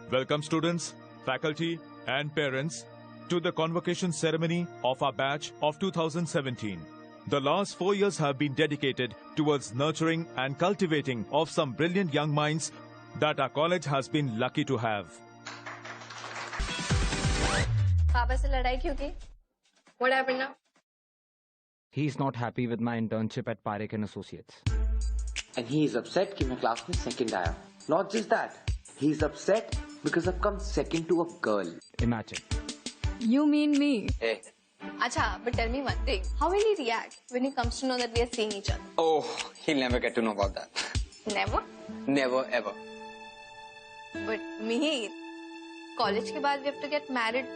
Welcome students, faculty and parents to the convocation ceremony of our batch of 2017. The last 4 years have been dedicated towards nurturing and cultivating of some brilliant young minds that our college has been lucky to have. पापा से लड़ाई क्यों की? What happened now? He's not happy with my internship at Parekh and Associates. And he is upset कि मैं class में second आया. Not just that, he is upset because I've come second to a girl. Imagine. You mean me? Hey. Acha, but tell me one thing. How will he react when he comes to know that we are seeing each other? Oh, he'll never get to know about that. Never? Never ever. But Mihir, college के बाद we have to get married.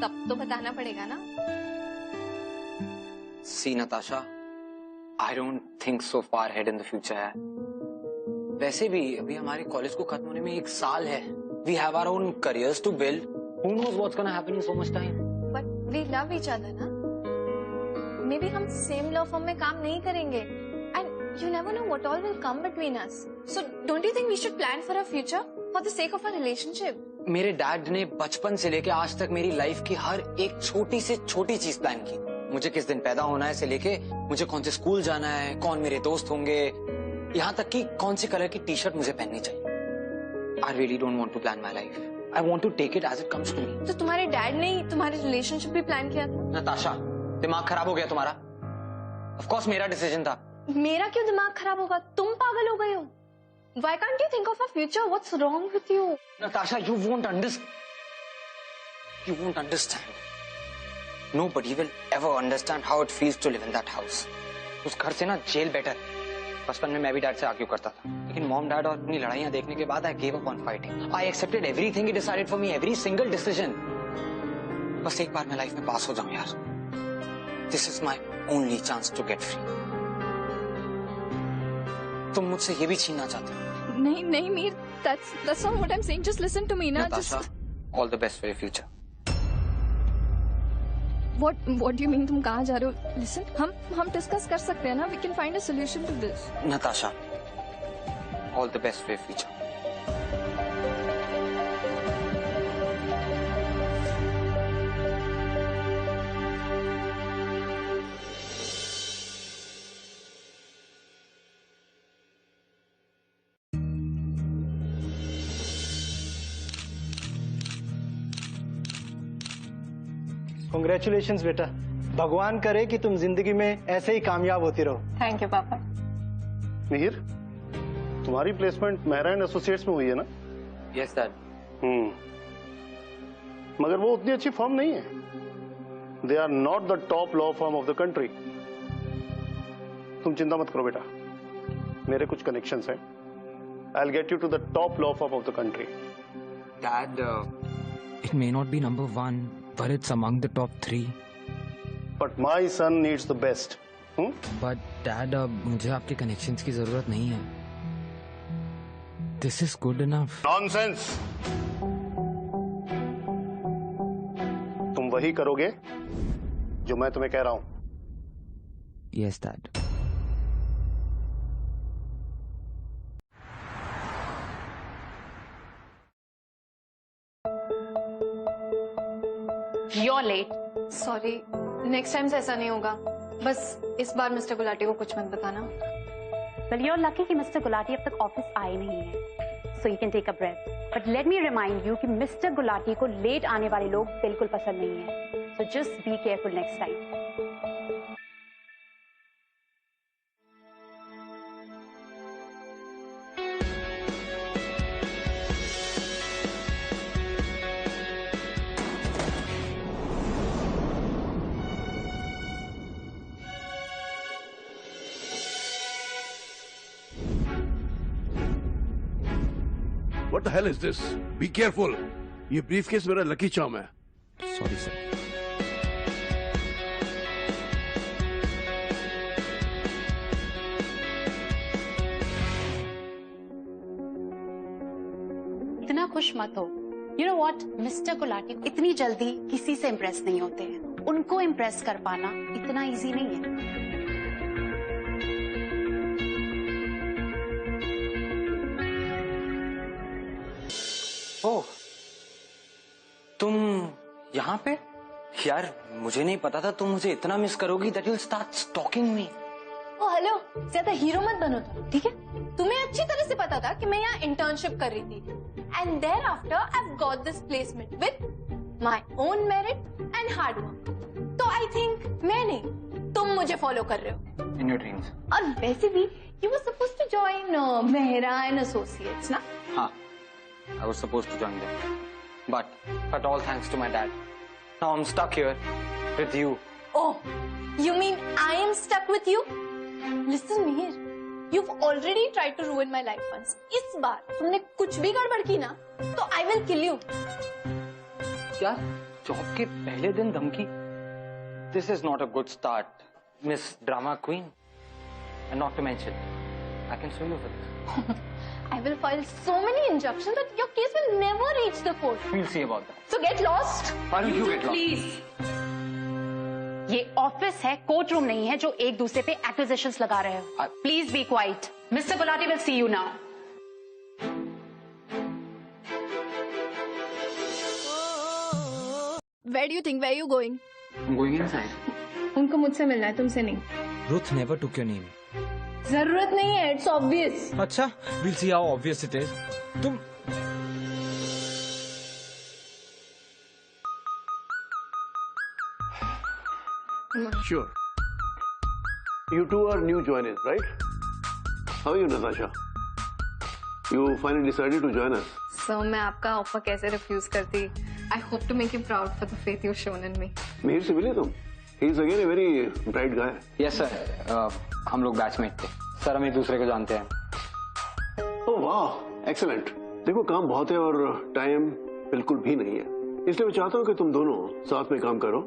तब तो बताना पड़ेगा ना? See, Natasha, I don't think so far ahead in the future है. वैसे भी अभी हमारे कॉलेज को खत्म होने में 1 साल है. We have our own careers to build. Who knows what's gonna happen in so much time? But we love each other, ना? Maybe हम same law firm में काम नहीं करेंगे. And you never know what all will come between us. So don't you think we should plan for our future for the sake of our relationship? मेरे dad ने बचपन से लेके आज तक मेरी लाइफ की हर एक छोटी से छोटी चीज प्लान की. मुझे किस दिन पैदा होना है से लेके मुझे कौन से स्कूल जाना है, कौन मेरे दोस्त होंगे, यहाँ तक कि कौन सी कलर की टी शर्ट मुझे पहननी चाहिए. I really don't want to plan my life. I want to take it as it comes to me. तो तुम्हारे डैड ने ही तुम्हारी रिलेशनशिप भी प्लान किया था? नताशा, दिमाग खराब हो गया तुम्हारा? Of course मेरा डिसीजन था. मेरा क्यों दिमाग खराब होगा? तुम पागल हो गए हो. Why can't you think of our future? What's wrong with you? Natasha, you won't understand. You won't understand. Nobody will ever understand how it feels to live in that house. उस घर से ना जेल बेटर. बचपन में मैं भी dad से argue करता था, लेकिन मॉम डैड और अपनी लड़ाइयाँ देखने के बाद I gave up on fighting. I accepted everything he decided for me, every single decision. बस एक बार मैं लाइफ में पास हो जाऊं यार. This is my only chance to get free. तुम मुझसे ये भी छीनना चाहते हो? नहीं नहीं Mir, that's not what I'm saying. Just listen to me, ना. Natasha, all the best for your future. What do you mean? तुम कहाँ जा रहे हो? Listen, हम डिस्कस कर सकते हैं ना. We can find a solution to this. Natasha, all the best for your future. Congratulations बेटा. भगवान करे कि तुम जिंदगी में ऐसे ही कामयाब होती रहो. Thank you, पापा. मिहिर, तुम्हारी प्लेसमेंट मेहरा एंड एसोसिएट्स में हुई है ना? Yes, Dad. मगर वो उतनी अच्छी फर्म नहीं है. They are not the top law firm of the country. तुम चिंता मत करो बेटा, मेरे कुछ कनेक्शंस हैं. I will get you to the top law firm of the country. Dad, It may not be number 1, but it's among the top 3. But my son needs the best. But Dad, मुझे आपके connections की जरूरत नहीं है. This is good enough. Nonsense. तुम वही करोगे जो मैं तुम्हें कह रहा हूं. Yes, Dad. You're late. Sorry. Next time से ऐसा नहीं होगा. बस इस बार मिस्टर गुलाटी को कुछ मत बताना. Well, you're lucky कि मिस्टर गुलाटी अब तक ऑफिस आए नहीं है. So you can take a breath. But let me remind you कि मिस्टर गुलाटी को लेट आने वाले लोग बिल्कुल पसंद नहीं है. So just be careful next time. What the hell is this? Be careful. ये ब्रीफकेस मेरा लकी चार्म है. Sorry, sir. इतना खुश मत हो. You know what? Mister Gulati इतनी जल्दी किसी से इम्प्रेस नहीं होते हैं. उनको इम्प्रेस कर पाना इतना इजी नहीं है. Oh, यहाँ पे? यार मुझे नहीं पता था तुम मुझे इतना मिस करोगी that you'll start stalking me. O hello, ज्यादा हीरो मत बनो तुम, ठीक है? तुम्हें अच्छी तरह से पता था कि मैं यहाँ इंटर्नशिप कर रही थी and there after I got this placement with my own merit and hard work. तो आई थिंक मैं नहीं, तुम मुझे फॉलो कर रहे हो. In your dreams. और वैसे भी you were supposed to join Mehra and associates ना? हाँ, I was supposed to join them, but all thanks to my dad. Now I'm stuck here with you. Oh, you mean I am stuck with you? Listen Mihir, you've already tried to ruin my life once. इस बार तुमने कुछ भी गड़बड़ की ना तो I will kill you. यार job के पहले दिन धमकी. This is not a good start, Miss Drama Queen. And not to mention, I can sue you for this. I will file so many injunctions that your case will never reach the court. We'll see about that. So get lost. Why don't you get lost? Please, ये office है, court room नहीं है जो एक दूसरे पे acquisitions लगा रहे हो. Please be quite. Mister Gulati will see you now. Where do you think? Where are you going? I'm going inside. उनको मुझसे मिलना है, तुमसे नहीं. Ruth never took your name. जरूरत नहीं है, it's obvious. अच्छा, we'll see how obvious it is. तुम Sure. You two are new joiners, right? How are you, Natasha? You finally decided to join us. So मैं आपका offer कैसे refuse करती? I hope to make you proud for the faith you've shown in me. Mihir से मिले तुम? He is again a very bright guy. Yes sir. हम लोग batchmate थे. सर हम एक दूसरे को जानते हैं. Oh wow, excellent. देखो काम बहुत है और टाइम बिल्कुल भी नहीं है, इसलिए मैं चाहता हूँ कि तुम दोनों साथ में काम करो.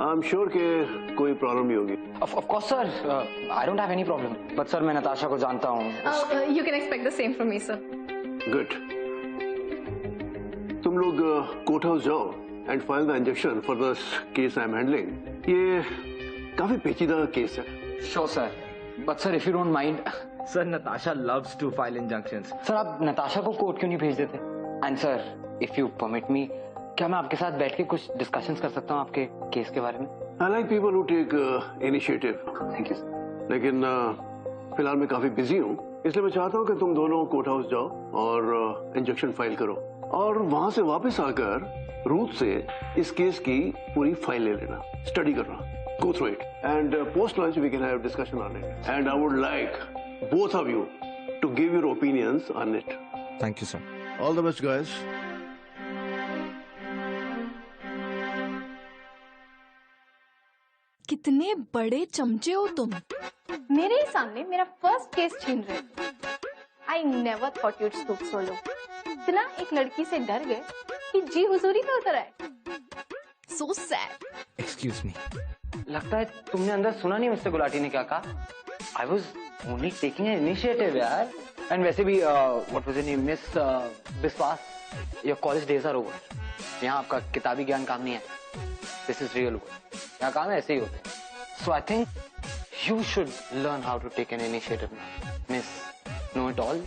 आई एम श्योर कि कोई प्रॉब्लम नहीं होगी. Of course sir. I don't have any problem. But sir मैं नताशा को जानता हूँ. You can expect the same from me, sir. Good. तुम लोग कोर्ट हाउस जाओ and file the injection for the case I am handling. ये काफी पेचीदा केस है. Sure sir. But sir if you don't mind. Sir, Natasha loves to file injunctions. Sir आप नताशा को court क्यों नहीं भेज देते? And sir if you permit me, क्या मैं आपके साथ बैठ के कुछ डिस्कशंस कर सकता हूँ आपके केस के बारे में? I like people who take initiative. Thank you sir. लेकिन फिलहाल मैं काफी बिजी हूँ, इसलिए मैं चाहता हूँ कि तुम दोनों कोर्ट हाउस जाओ और इंजेक्शन फाइल करो और वहां से वापस आकर रूथ से इस केस की पूरी फाइल ले लेना, स्टडी करना, go through it, and post lunch we can have discussion on it. And I would like both of you to give your opinions on it. Thank you, sir. All the best, guys. कितने बड़े चमचे हो तुम, मेरे ही सामने मेरा first case छीन रहे. I never thought you'd stoop so low. इतना एक लड़की से डर गए कि जी हुजूरी में उतर आए. So sad. Excuse me. लगता है तुमने अंदर सुना नहीं मिस्टर गुलाटी ने क्या कहा. I was only taking an initiative यार. And वैसे भी what was your name, Miss Biswas, your college days are over. यहाँ आपका किताबी ज्ञान काम नहीं है. This is real world. यहाँ काम ऐसे ही होते हैं. So I think you should learn how to take an initiative now, Miss Know It All.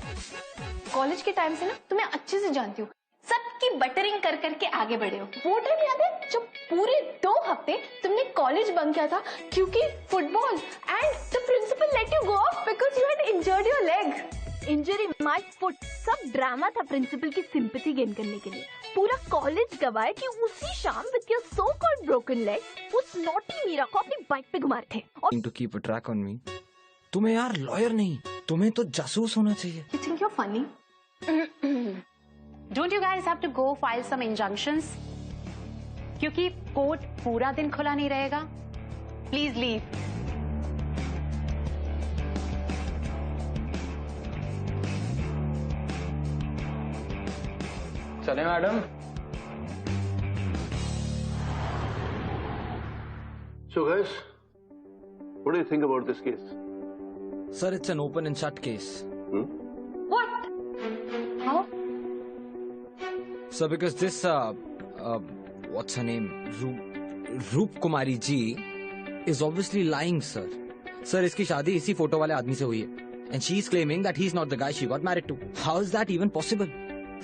College के टाइम से ना तुम्हें अच्छे से जानती हूँ. सबकी बटरिंग कर करके आगे बढ़े हो. वो टाइम याद है जब पूरे 2 हफ्ते तुमने कॉलेज बंक किया था क्योंकि football and the principal let you go off because you had injured your leg. Injury my foot, सब ड्रामा था प्रिंसिपल की सिंपैथी गेन करने के लिए. पूरा कॉलेज गवाए कि उसी शाम with your so called broken leg उस नॉटी मीरा को अपनी बाइक पे घुमा रहे थे. To keep a track on me. तुम्हें यार लॉयर नहीं, तुम्हें तो जासूस होना चाहिए. You think you're funny? Don't you guys have to go file some injunctions? क्योंकि कोर्ट पूरा दिन खुला नहीं रहेगा. Please leave. चले madam. So guys, what do you think about this case? Sir, it's an open and shut case. What? How? Sir, because this what's her name, Roop Kumari ji is obviously lying, sir. Sir, इसकी शादी इसी photo वाले आदमी से हुई है. And she is claiming that he's not the guy she got married to. How is that even possible?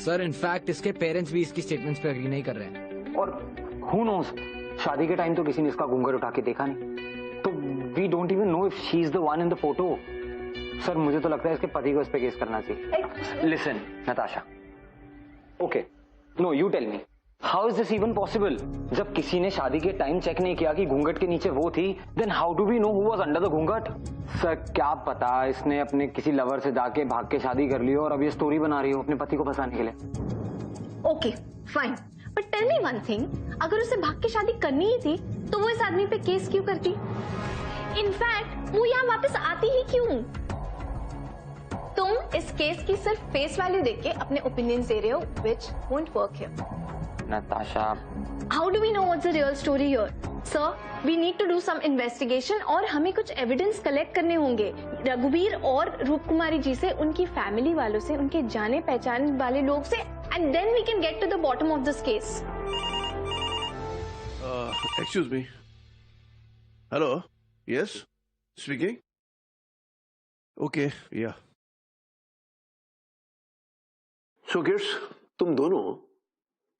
Sir, in fact, इसके parents भी इसकी statements पे agree नहीं कर रहे हैं. और Who knows? शादी के टाइम तो किसी ने इसका घूंघट उठा के देखा नहीं, तो we don't even know if she is the one in the photo. Sir मुझे तो लगता है इसके पति को इस पे केस करना चाहिए. Listen, Natasha. Okay. No, you tell me. How is this even possible? जब किसी ने शादी के टाइम चेक नहीं किया कि घूंघट के नीचे वो थी, then how do we know who was under the घूंघट? सर क्या पता इसने अपने किसी लवर से जाके भाग के शादी कर ली और अब ये स्टोरी बना रही हो अपने पति को फंसाने के लिए. Okay fine, but tell me one thing, अगर उसे भाग के शादी करनी ही थी तो वो इस आदमी पे केस क्यों करती? इनफैक्ट वो यहाँ वापस आती ही क्यों? तुम इस केस की सिर्फ फेस वैल्यू देख के अपने ओपिनियंस दे रहे हो, which won't work here. Natasha. How do we know what's the real story here? Sir, we need to do some investigation और हमें कुछ एविडेंस कलेक्ट करने होंगे रघुवीर और रूप कुमारी जी से, उनकी फैमिली वालों से, उनके जाने पहचान वाले लोग से, and then we can get to the bottom of this case. Excuse me. Hello. Yes. Speaking. Okay. Yeah. So kids, तुम दोनों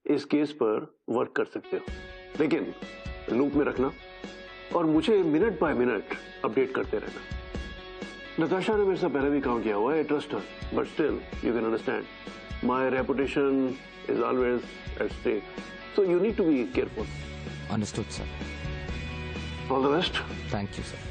इस केस पर वर्क कर सकते हो, लेकिन लूप में रखना और मुझे मिनट बाय मिनट अपडेट करते रहना. नताशा ने मेरे से पहले भी काम किया हुआ है, trust her, but still you can understand my reputation is always at stake, so you need to be careful. Understood sir. All the best. Thank you sir.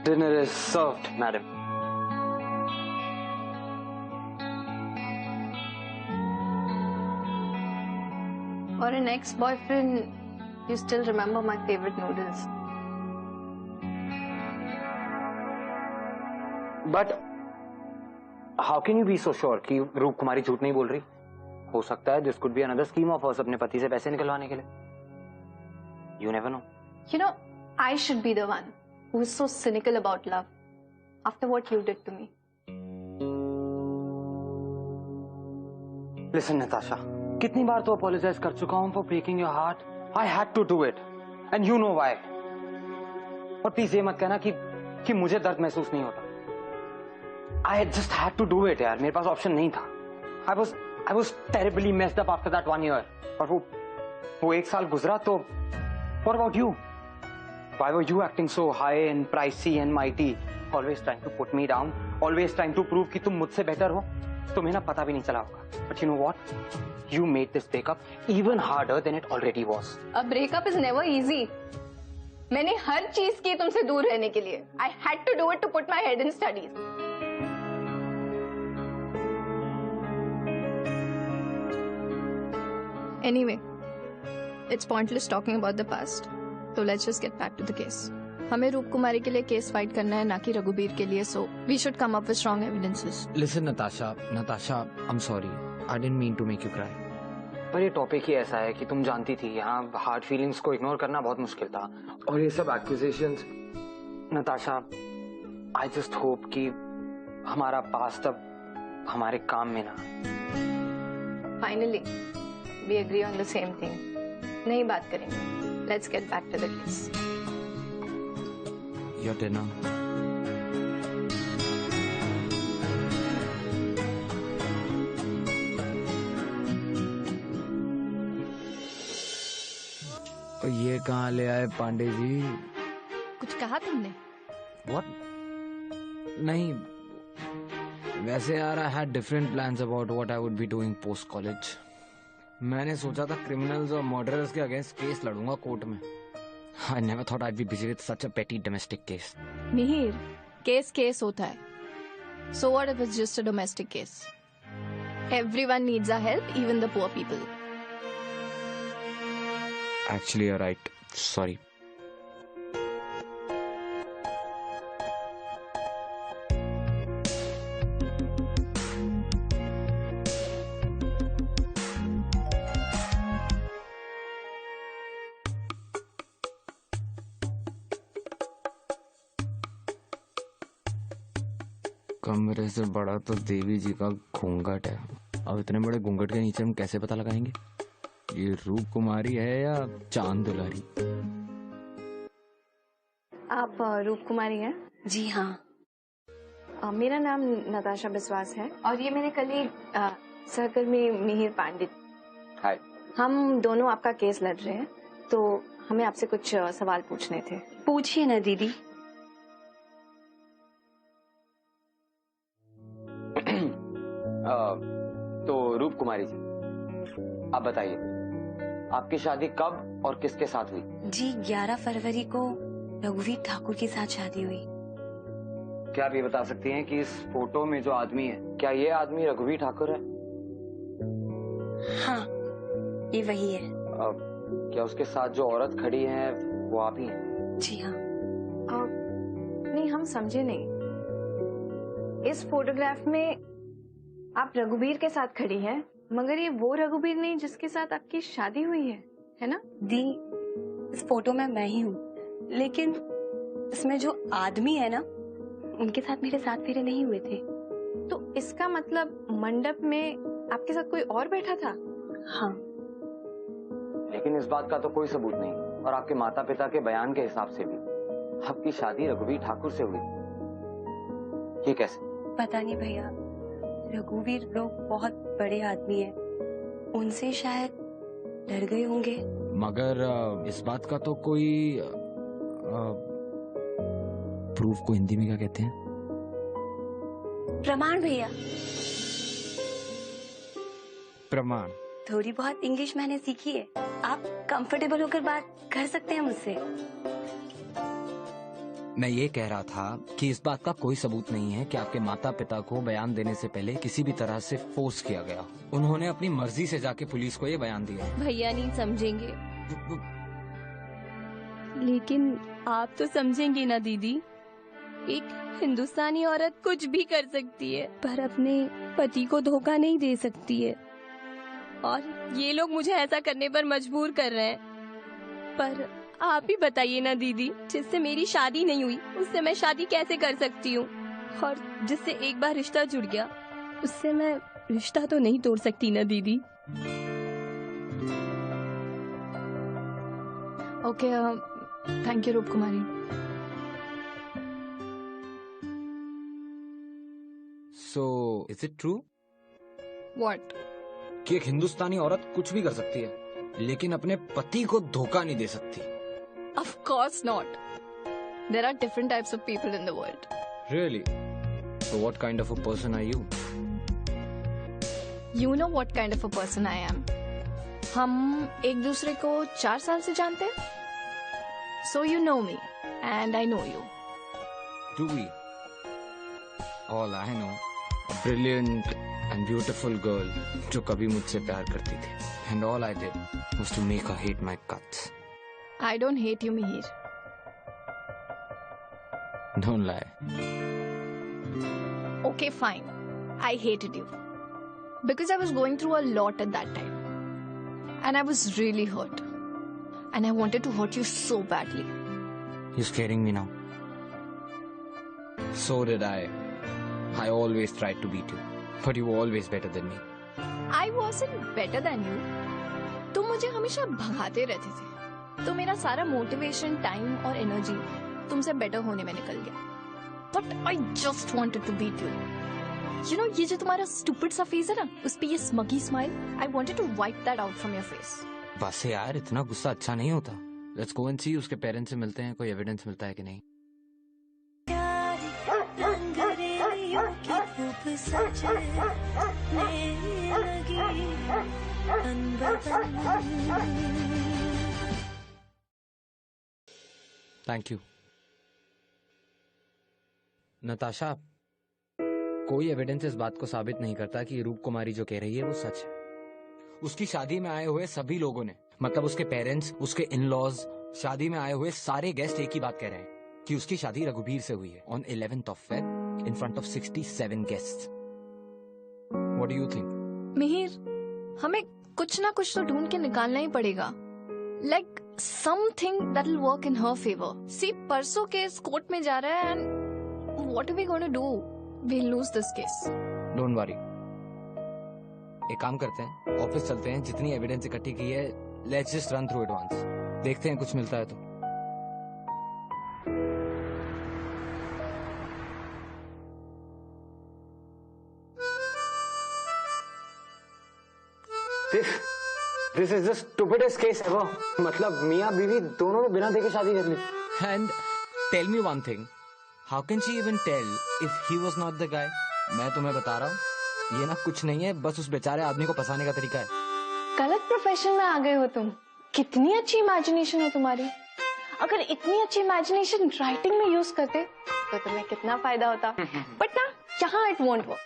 Dinner is served, madam. For an ex-boyfriend, you still remember my favorite noodles. But how can you be so sure कि रूप कुमारी झूठ नहीं बोल रही? हो सकता है this could be another scheme of hers अपने पति से पैसे निकलवाने के लिए. You never know. You know, I should be the one who is so cynical about love after what you did to me. Listen, Natasha. कितनी बार तो apologize कर चुका हूँ for breaking your heart. I had to do it, and you know why. और please ये मत कहना कि मुझे दर्द महसूस नहीं होता. I just had to do it, यार. मेरे पास ऑप्शन नहीं था. I was terribly messed up after that 1 year. और वो 1 साल गुजरा तो what about you? Why were you acting so high and pricey and mighty? Always trying to put me down. Always trying to prove कि तुम मुझसे बेहतर हो. तुम्हें ना पता भी नहीं चला होगा. But you know what? You made this breakup even harder than it already was. A breakup is never easy. मैंने हर चीज की तुमसे दूर रहने के लिए. I had to do it to put my head in studies. Anyway, it's pointless talking about the past. So let's just get back to the case. हमें रूप कुमारी के लिए केस फाइट करना है, ना कि रघुबीर के लिए. So we should come up with strong evidences. Listen, Natasha, I'm sorry. I didn't mean to make you cry. पर ये टॉपिक ही ऐसा है कि तुम जानती थी यहाँ हार्ड फीलिंग्स को इग्नोर करना बहुत मुश्किल था. और ये सब accusations, Natasha, I just hope कि हमारा पास्ट अब हमारे काम में ना. Finally, we agree on the same thing. नहीं बात करेंगे. Let's get back to the case. Your dinner. ये कहाँ ले आए पांडे जी? कुछ कहा तुमने? What? नहीं. वैसे यार I had different plans about what I would be doing post college. मैंने सोचा था क्रिमिनल्स और मर्डरर्स के अगेंस्ट केस लड़ूंगा कोर्ट में. I never thought I'd be busy with such a petty domestic case. Mihir, case होता है. So what if it's just a domestic case? Everyone needs our help, even the poor people. Actually, you're right. Sorry. कमरे से बड़ा तो देवी जी का घूंघट है. अब इतने बड़े घूंघट के नीचे हम कैसे पता लगाएंगे? ये रूप कुमारी है या चांद दुलारी? आप रूप कुमारी हैं? जी हाँ। मेरा नाम नताशा बिस्वास है और ये मेरे कलीग सहकर्मी मिहिर पांडित। हाय। हम दोनों आपका केस लड़ रहे हैं, तो हमें आपसे कुछ सवाल पूछने थे। पूछिए ना दीदी। तो रूप कुमारी जी, आप बताइए आपकी शादी कब और किसके साथ हुई? जी 11 फरवरी को रघुवीर ठाकुर के साथ शादी हुई। क्या आप ये बता सकती हैं कि इस फोटो में जो आदमी है, क्या ये आदमी रघुवीर ठाकुर है? हाँ, ये वही है। क्या उसके साथ जो औरत खड़ी है वो आप ही हैं? जी हाँ। नहीं, हम समझे नहीं। इस फोटोग्राफ में आप रघुवीर के साथ खड़ी हैं, मगर ये वो रघुवीर नहीं जिसके साथ आपकी शादी हुई है ना? दी, इस फोटो में मैं ही हूँ, लेकिन इसमें जो आदमी है ना, उनके साथ मेरे 7 फेरे नहीं हुए थे। तो इसका मतलब मंडप में आपके साथ कोई और बैठा था? हाँ। लेकिन इस बात का तो कोई सबूत नहीं, और आपके माता पिता के बयान के हिसाब से भी आपकी शादी रघुवीर ठाकुर से हुई। ये कैसे? पता नहीं भैया, रघुवीर लोग बहुत बड़े आदमी हैं, उनसे शायद डर गए होंगे। मगर इस बात का तो कोई प्रूफ को हिंदी में क्या कहते हैं? प्रमाण भैया। प्रमाण? थोड़ी बहुत इंग्लिश मैंने सीखी है, आप कंफर्टेबल होकर बात कर सकते हैं मुझसे। मैं ये कह रहा था कि इस बात का कोई सबूत नहीं है कि आपके माता पिता को बयान देने से पहले किसी भी तरह से फोर्स किया गया। उन्होंने अपनी मर्जी से जाके पुलिस को ये बयान दिया। भैया नहीं समझेंगे। लेकिन आप तो समझेंगे ना दीदी। एक हिंदुस्तानी औरत कुछ भी कर सकती है, पर अपने पति को धोखा नहीं दे सकती है। और ये लोग मुझे ऐसा करने पर मजबूर कर रहे हैं। पर आप ही बताइए ना दीदी, जिससे मेरी शादी नहीं हुई उससे मैं शादी कैसे कर सकती हूँ? और जिससे एक बार रिश्ता जुड़ गया उससे मैं रिश्ता तो नहीं तोड़ सकती ना दीदी। Okay, thank you Roop Kumari. So is it true? What? कि एक हिंदुस्तानी औरत कुछ भी कर सकती है, लेकिन अपने पति को धोखा नहीं दे सकती? Of course not. There are different types of people in the world. Really? So what kind of a person are you? You know what kind of a person I am. हम एक दूसरे को 4 साल से जानते हैं. So you know me and I know you. Do we? All I know, a brilliant and beautiful girl जो कभी मुझसे प्यार करती थी. And all I did was to make her hate my guts. I don't hate you, Mihir. Don't lie. Okay, fine. I hated you. Because I was going through a lot at that time. And I was really hurt. And I wanted to hurt you so badly. You're scaring me now. So did I. I always tried to beat you. But you were always better than me. I wasn't better than you. तुम मुझे हमेशा भगाते रहते थे. तो मेरा सारा motivation, time और एनर्जी तुमसे बेटर होने में निकल गया. But I just wanted to beat you. You know, ये जो तुम्हारा stupid सा फेस है ना, उस पे ये smuggy smile, I wanted to wipe that out from your face. बस यार, इतना गुस्सा अच्छा नहीं होता. Let's go and see उसके पेरेंट्स से मिलते हैं, कोई एविडेंस मिलता है कि नहीं. Thank you. नताशा, कोई एविडेंस इस बात को साबित नहीं करता कि रूप कुमारी जो कह रही है वो सच है. उसकी शादी में आए हुए सभी लोगों ने, मतलब उसके पेरेंट्स, उसके इन-लॉज, शादी में आए हुए सारे गेस्ट एक ही बात कह रहे हैं कि उसकी शादी रघुवीर से हुई है on 11th of Feb in front of 67 guests. What do you think? Mihir, हमें कुछ ना कुछ तो ढूंढ के निकालना ही पड़ेगा. Like something that will work in her favor. See, परसों केस कोर्ट में जा रहा है and what are we going to do? We'll lose this case. Don't worry. एक काम करते हैं, ऑफिस चलते हैं, जितनी एविडेंस इकट्ठी की है let's just run through it once, देखते हैं कुछ मिलता है तो। This is the stupidest case ever. मतलब मियाँ बीवी दोनों ने बिना देखे शादी कर ली। And tell me one thing, how can she even tell if he was not the guy? मैं तुम्हें बता रहा हूँ, ये ना कुछ नहीं है, बस उस बेचारे आदमी को फंसाने का तरीका है। गलत प्रोफेशन में आ गए हो तुम। कितनी अच्छी इमेजिनेशन है तुम्हारी। अगर इतनी अच्छी इमेजिनेशन राइटिंग में यूज करते तो तुम्हें कितना फायदा होता। बट ना, यहाँ इट वोंट वर्क।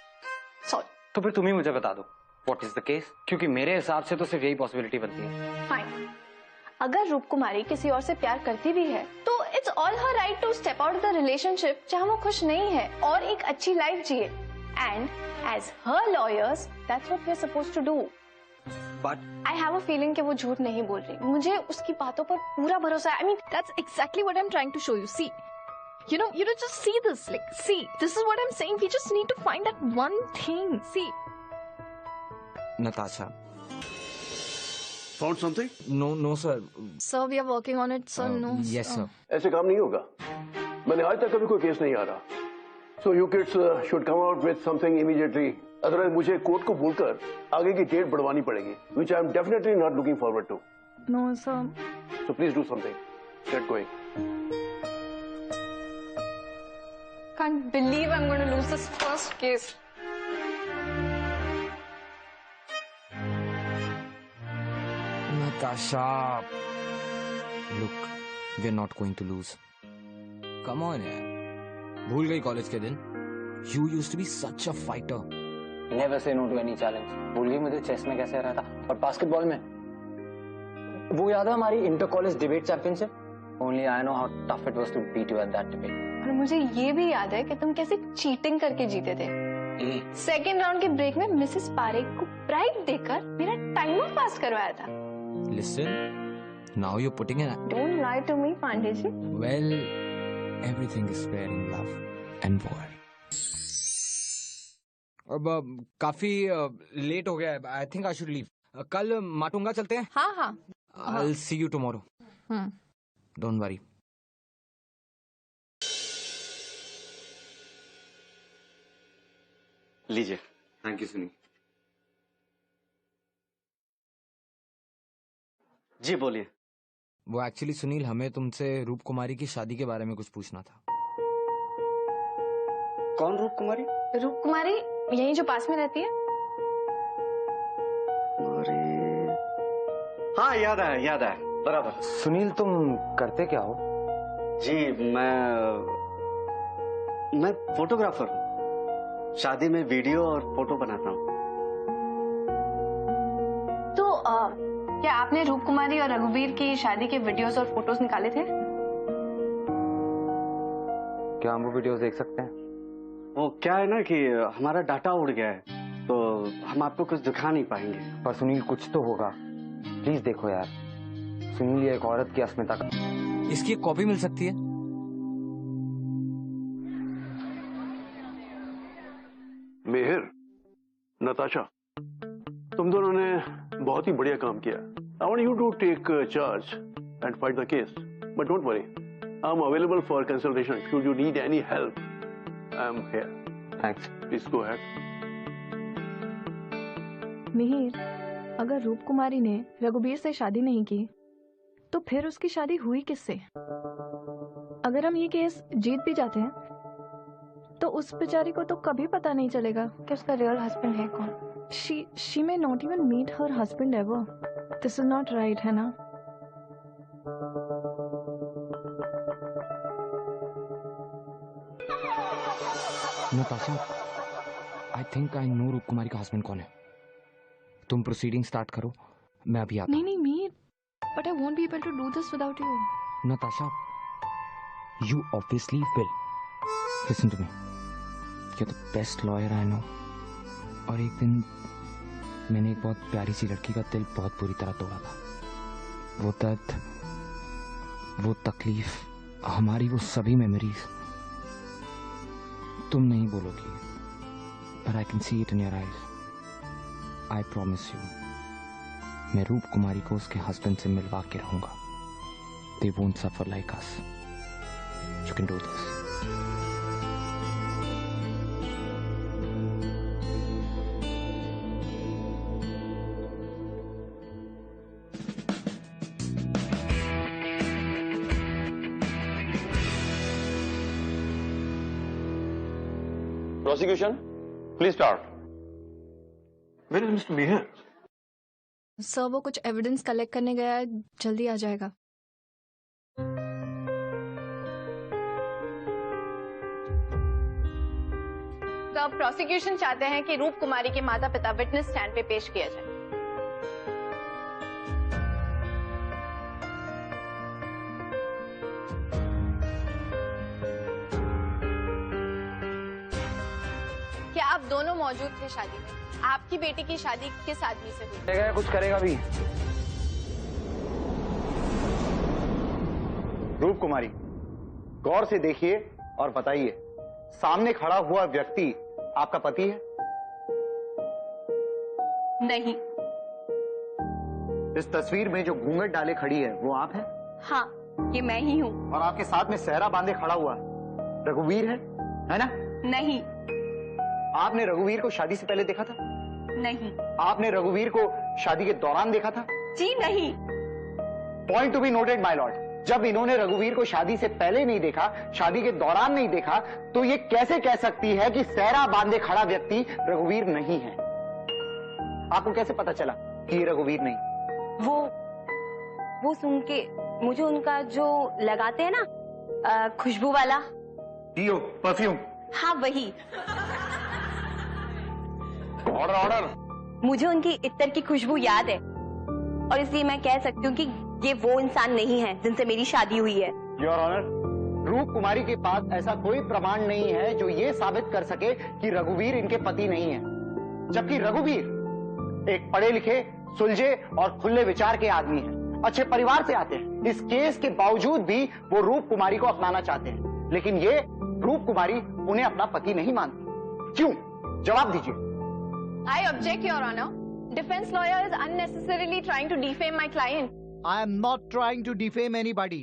सॉरी। तो फिर तुम ही मुझे बता दो व्हाट इज द केस, क्योंकि मेरे हिसाब से तो सिर्फ यही पॉसिबिलिटी बनती है। फाइन, अगर रूप कुमारी किसी और से प्यार करती भी है तो it's all her right to step out of the relationship जहाँ वो खुश नहीं है और एक अच्छी लाइफ जिए। And as her lawyers that's what we are supposed to do. But I have a feeling कि वो झूठ नहीं बोल रही। मुझे उसकी बातों पर पूरा भरोसा है। I mean that's exactly what I am trying to show you. See, you know, just see this. Like, see, this is what I'm saying. We just need to find that one thing. See. Natasha. Found something? No, sir. Sir, we are working on it, sir. No. Yes, sir. ऐसे काम नहीं होगा। मैंने आज तक कभी कोई case नहीं आ रहा। So you kids should come out with something immediately. Otherwise मुझे कोर्ट को बोलकर आगे की डेट बढ़वानी पड़ेगी, which I am definitely not looking forward to. No, sir. So please do something. Get going. Can't believe I'm going to lose this first case. Natasha, look, we're not going to lose. Come on, yaar. भूल गई college के दिन? You used to be such a fighter. Never say no to any challenge. भूल गई मुझे chess में कैसे रहा था और बास्केटबॉल में। वो याद है हमारी inter college debate championship? Only I know how tough it was to beat you at that debate. और मुझे ये भी याद है कि तुम कैसे चीटिंग करके जीते थे। सेकेंड राउंड के ब्रेक में मिसेस पारेख को ब्राइब देकर मेरा टाइमर पास करवाया था। Listen, now you're putting an... Don't lie to me, Pandey ji. Well, everything is fair in love and war. अब काफी लेट हो गया है। I think I should leave. कल माटुंगा चलते हैं? हाँ। I'll see you tomorrow. Don't worry. लीजिए। थैंक यू सुनील जी, बोलिए। वो एक्चुअली सुनील, हमें तुमसे रूप कुमारी की शादी के बारे में कुछ पूछना था। कौन रूप कुमारी? रूप कुमारी यही जो पास में रहती है। अरे हाँ, याद है बराबर। सुनील, तुम करते क्या हो? जी, मैं फोटोग्राफर हूँ। शादी में वीडियो और फोटो बनाता हूँ। तो क्या आपने रूप कुमारी और रघुवीर की शादी के वीडियोस और फोटोज निकाले थे? क्या हम वो वीडियोस देख सकते हैं? वो क्या है ना कि हमारा डाटा उड़ गया है, तो हम आपको कुछ दिखा नहीं पाएंगे। पर सुनील, कुछ तो होगा। प्लीज देखो यार। सुनील, ये एक औरत की अस्मिता का। इसकी एक कॉपी मिल सकती है? मेहर, नताशा, तुम दोनों ने बहुत ही बढ़िया काम किया। I want you to take charge and fight the case. But don't worry, I'm available for consultation. Should you need any help, I'm here. Thanks. Please go ahead. Mihir, अगर रूप कुमारी ने रघुवीर से शादी नहीं की तो फिर उसकी शादी हुई किससे? अगर हम ये केस जीत भी जाते हैं तो उस बेचारी को तो कभी पता नहीं चलेगा कि उसका रियल हस्बैंड है कौन। She may not even meet her husband ever. This is not right, है ना? Natasha, I think I know रूप कुमारी का हस्बैंड कौन है। तुम प्रोसीडिंग स्टार्ट करो, मैं अभी आता हूँ। नहीं Mir, but I won't be able to do this without you. Natasha, you obviously will. Listen to me. You're the best lawyer I know. और एक दिन मैंने एक बहुत प्यारी सी लड़की का दिल बहुत बुरी तरह तोड़ा था। वो दर्द, वो तकलीफ, हमारी वो सभी मेमोरीज तुम नहीं बोलोगी, but I can see it in your eyes. I promise you, मैं रूप कुमारी को उसके हस्बैंड से मिलवा के रहूंगा. They won't suffer like us. You can do this. Prosecution, please start. Where is Mr. Meher? Sir वो कुछ एविडेंस कलेक्ट करने गया है, जल्दी आ जाएगा. तो अब प्रोसिक्यूशन चाहते हैं कि रूप कुमारी के माता पिता विटनेस स्टैंड पे पेश किया जाए. क्या आप दोनों मौजूद थे शादी में? आपकी बेटी की शादी किस आदमी से हुई? करेगा, कुछ करेगा भी. रूप कुमारी, गौर से देखिए और बताइए, सामने खड़ा हुआ व्यक्ति आपका पति है? नहीं. इस तस्वीर में जो घूंघट डाले खड़ी है वो आप हैं? हाँ, ये मैं ही हूँ. और आपके साथ में सहरा बांधे खड़ा हुआ रघुवीर है ना? नहीं. आपने रघुवीर को शादी से पहले देखा था? नहीं. आपने रघुवीर को शादी के दौरान देखा था? जी नहीं. Point to be noted my Lord. जब इन्होंने रघुवीर को शादी से पहले नहीं देखा, शादी के दौरान नहीं देखा, तो ये कैसे कह सकती है कि सहरा बांधे खड़ा व्यक्ति रघुवीर नहीं है? आपको कैसे पता चला कि ये रघुवीर नहीं? वो सुन के मुझे उनका जो लगाते हैं ना खुशबू वाला डीओ, परफ्यूम. हाँ वही. Order order. मुझे उनकी इत्तर की खुशबू याद है और इसलिए मैं कह सकती हूँ कि ये वो इंसान नहीं है जिनसे मेरी शादी हुई है. योर ऑनर, रूप कुमारी के पास ऐसा कोई प्रमाण नहीं है जो ये साबित कर सके कि रघुवीर इनके पति नहीं है. जबकि रघुवीर एक पढ़े लिखे, सुलझे और खुले विचार के आदमी हैं, अच्छे परिवार से आते हैं. इस केस के बावजूद भी वो रूप कुमारी को अपनाना चाहते हैं, लेकिन ये रूप कुमारी उन्हें अपना पति नहीं मानती. क्यों? जवाब दीजिए. I object, Your Honor. Defense lawyer is unnecessarily trying to defame my client. I am not trying to defame anybody.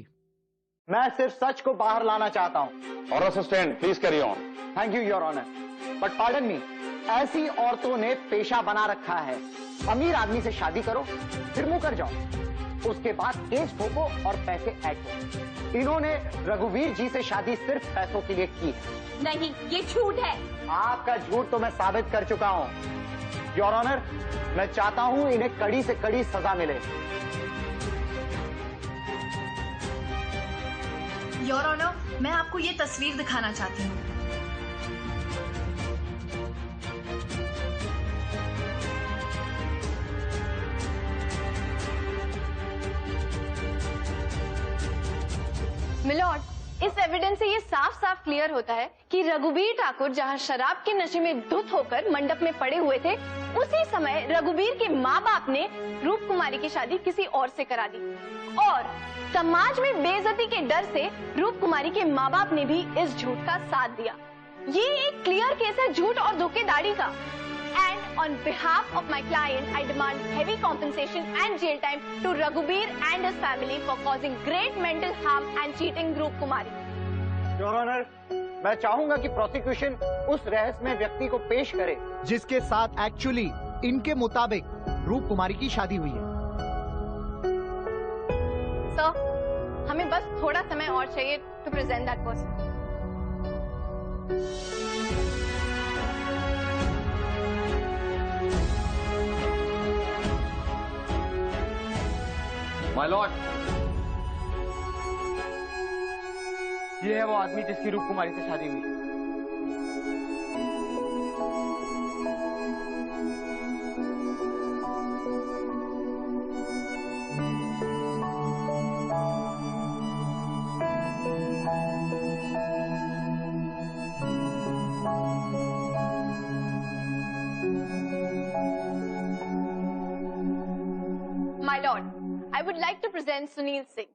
मैं सिर्फ सच को बाहर लाना चाहता हूँ. Order sustained. Please carry on. Thank you your honour, but pardon me, ऐसी औरतों ने पेशा बना रखा है, अमीर आदमी से शादी करो फिर मुकर जाओ, उसके बाद केस ठोको और पैसे ऐड करो. इन्होंने रघुवीर जी से शादी सिर्फ पैसों के लिए की है. नहीं, ये झूठ है. आपका झूठ तो मैं साबित कर चुका हूँ. योर ऑनर, मैं चाहता हूँ इन्हें कड़ी से कड़ी सजा मिले. योर ऑनर, मैं आपको ये तस्वीर दिखाना चाहती हूँ. मिलॉर्ड, इस एविडेंस से ये साफ साफ क्लियर होता है कि रघुवीर ठाकुर जहां शराब के नशे में धुत होकर मंडप में पड़े हुए थे, उसी समय रघुवीर के माँ बाप ने रूप कुमारी की शादी किसी और से करा दी और समाज में बेइज्जती के डर से रूप कुमारी के माँ बाप ने भी इस झूठ का साथ दिया. ये एक क्लियर केस है झूठ और धोखेधड़ी का. And on behalf of my client, I demand heavy compensation and jail time to Raghuveer and his family for causing great mental harm and cheating Roop Kumari. Your Honor, मैं चाहूंगा कि prosecution उस रहस्यमय व्यक्ति को पेश करे जिसके साथ एक्चुअली इनके मुताबिक रूप कुमारी की शादी हुई है. सर, हमें बस थोड़ा समय और चाहिए to present that person. My Lord, ये है वो आदमी जिसकी रूप कुमारी से शादी हुई. My lord, I would like to present Sunil Singh.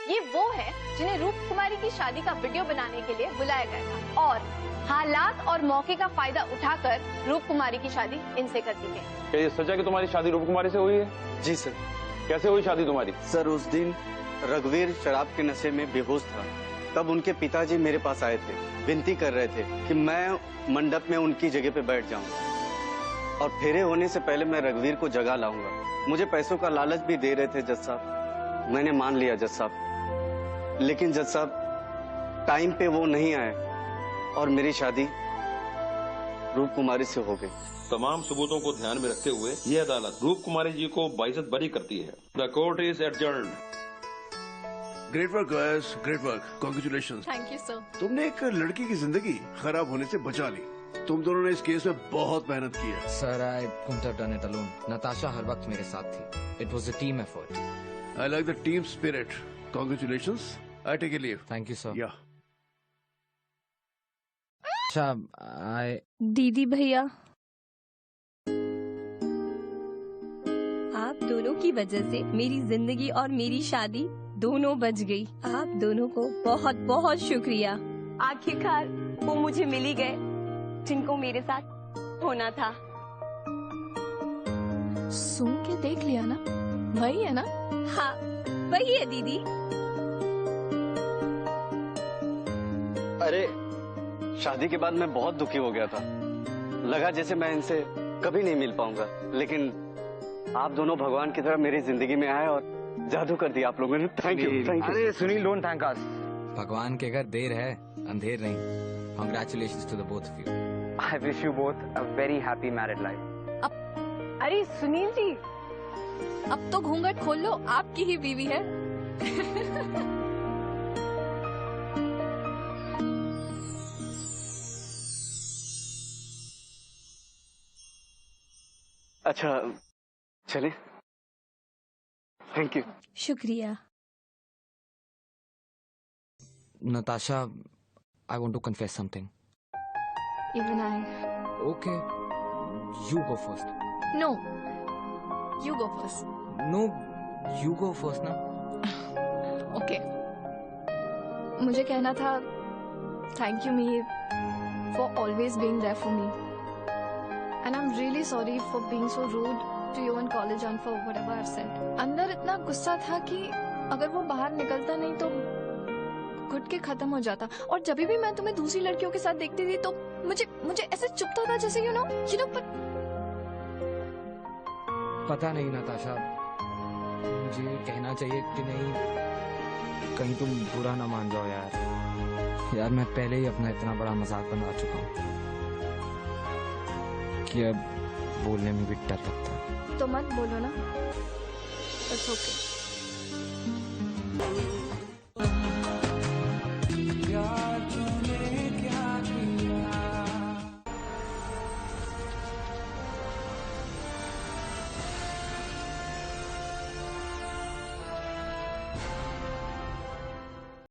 ये वो है जिन्हें रूप कुमारी की शादी का वीडियो बनाने के लिए बुलाया गया था और हालात और मौके का फायदा उठाकर रूप कुमारी की शादी इनसे कर दी गई। क्या ये सच है कि तुम्हारी शादी रूप कुमारी से हुई है? जी सर। कैसे हुई शादी तुम्हारी? सर उस दिन रघुवीर शराब के नशे में बेहोश था, तब उनके पिताजी मेरे पास आए थे, विनती कर रहे थे कि मैं मंडप में उनकी जगह पे बैठ जाऊं और फेरे होने से पहले मैं रघुवीर को जगा लाऊंगा। मुझे पैसों का लालच भी दे रहे थे जज साहब, मैंने मान लिया जज साहब, लेकिन जज साहब टाइम पे वो नहीं आए और मेरी शादी रूप कुमारी से हो गई। तमाम सबूतों को ध्यान में रखते हुए यह अदालत रूप कुमारी जी को बाइज्जत बरी करती है। The court is adjourned. Great work guys, great work, congratulations. Thank you sir. तुमने एक लड़की की जिंदगी खराब होने से बचा ली। तुम दोनों ने इस केस में बहुत मेहनत की है। Sir I couldn't have done it alone. Natasha हर वक्त मेरे साथ थी। It was a team effort. I like the team spirit. Congratulations. I take a leave. Thank you sir. Yeah अच्छा आई दीदी भैया, आप दोनों की वजह से मेरी जिंदगी और मेरी शादी दोनों बच गई। आप दोनों को बहुत बहुत शुक्रिया। आखिरकार वो मुझे मिल ही गए जिनको मेरे साथ होना था। सुन के देख लिया ना, वही है ना? हाँ वही है दीदी। अरे शादी के बाद मैं बहुत दुखी हो गया था, लगा जैसे मैं इनसे कभी नहीं मिल पाऊंगा, लेकिन आप दोनों भगवान की तरह मेरी जिंदगी में आए और जादू कर दिया आप लोगों ने। Thank you. अरे सुनील, डोंट थैंक अस। भगवान के घर देर है अंधेर नहीं। Congratulations to the both of you. I wish you both a very happy married life. अरे सुनील जी, अब तो घूंघट खोल लो, आपकी ही बीवी है। अच्छा चले। Thank you. शुक्रिया। Natasha, I want to confess something. Even I. Okay, you go first. No, you go first. No, you go first ना। Okay. मुझे कहना था, thank you Mihir for always being there for me. And I'm really sorry for being so rude to you in college and for whatever I've said. अंदर इतना गुस्सा था कि अगर वो बाहर निकलता नहीं तो घुट के खत्म हो जाता। और जब भी मैं तुम्हें दूसरी लड़कियों के साथ देखती थी तो मुझे ऐसे चुभता था जैसे you know पता नहीं नताशा, मुझे कहना चाहिए कि नहीं, कहीं तुम बुरा ना मान जाओ यार मैं पहले ही अपना इतना बड़ा मजाक बना चुका हूँ कि अब बोलने में भी डर लगता है। तो मत बोलो ना। It's okay.